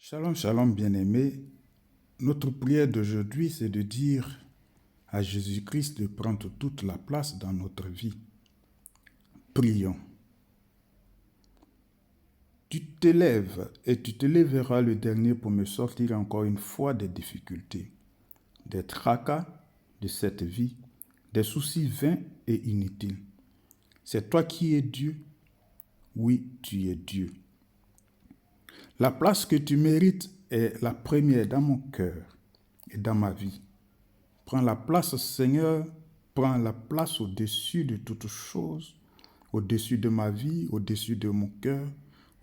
Shalom, shalom, bien-aimés. Notre prière d'aujourd'hui, c'est de dire à Jésus-Christ de prendre toute la place dans notre vie. Prions. Tu t'élèves et tu te lèveras le dernier pour me sortir encore une fois des difficultés, des tracas de cette vie, des soucis vains et inutiles. C'est toi qui es Dieu. Oui, tu es Dieu. La place que tu mérites est la première dans mon cœur et dans ma vie. Prends la place, Seigneur, prends la place au-dessus de toutes choses, au-dessus de ma vie, au-dessus de mon cœur,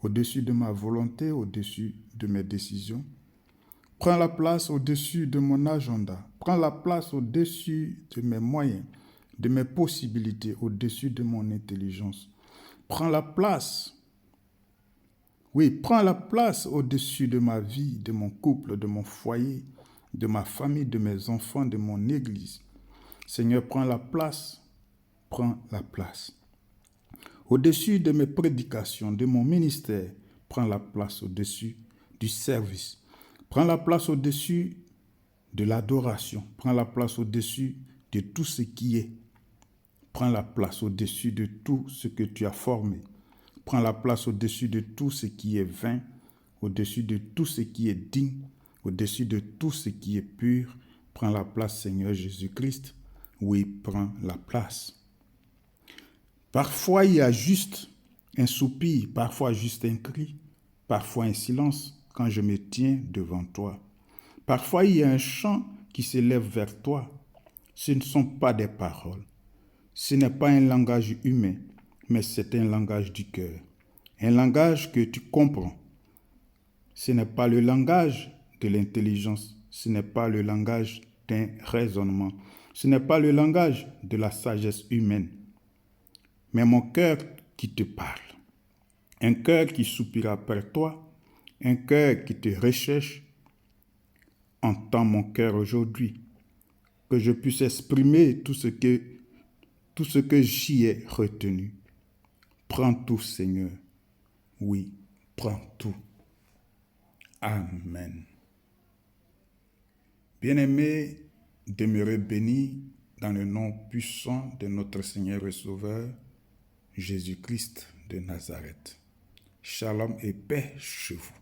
au-dessus de ma volonté, au-dessus de mes décisions. Prends la place au-dessus de mon agenda. Prends la place au-dessus de mes moyens, de mes possibilités, au-dessus de mon intelligence. Prends la place. Oui, prends la place au-dessus de ma vie, de mon couple, de mon foyer, de ma famille, de mes enfants, de mon église. Seigneur, prends la place. Prends la place. Au-dessus de mes prédications, de mon ministère, prends la place au-dessus du service. Prends la place au-dessus de l'adoration. Prends la place au-dessus de tout ce qui est. Prends la place au-dessus de tout ce que tu as formé. Prends la place au-dessus de tout ce qui est vain, au-dessus de tout ce qui est digne, au-dessus de tout ce qui est pur. Prends la place, Seigneur Jésus-Christ. Oui, prends la place. Parfois, il y a juste un soupir, parfois juste un cri, parfois un silence quand je me tiens devant toi. Parfois, il y a un chant qui s'élève vers toi. Ce ne sont pas des paroles. Ce n'est pas un langage humain, mais c'est un langage du cœur. Un langage que tu comprends. Ce n'est pas le langage de l'intelligence. Ce n'est pas le langage d'un raisonnement. Ce n'est pas le langage de la sagesse humaine. Mais mon cœur qui te parle. Un cœur qui soupire après toi. Un cœur qui te recherche. Entends mon cœur aujourd'hui. Que je puisse exprimer tout ce que j'y ai retenu. Prends tout, Seigneur. Oui, prends tout. Amen. Bien-aimés, demeurez bénis dans le nom puissant de notre Seigneur et Sauveur, Jésus-Christ de Nazareth. Shalom et paix chez vous.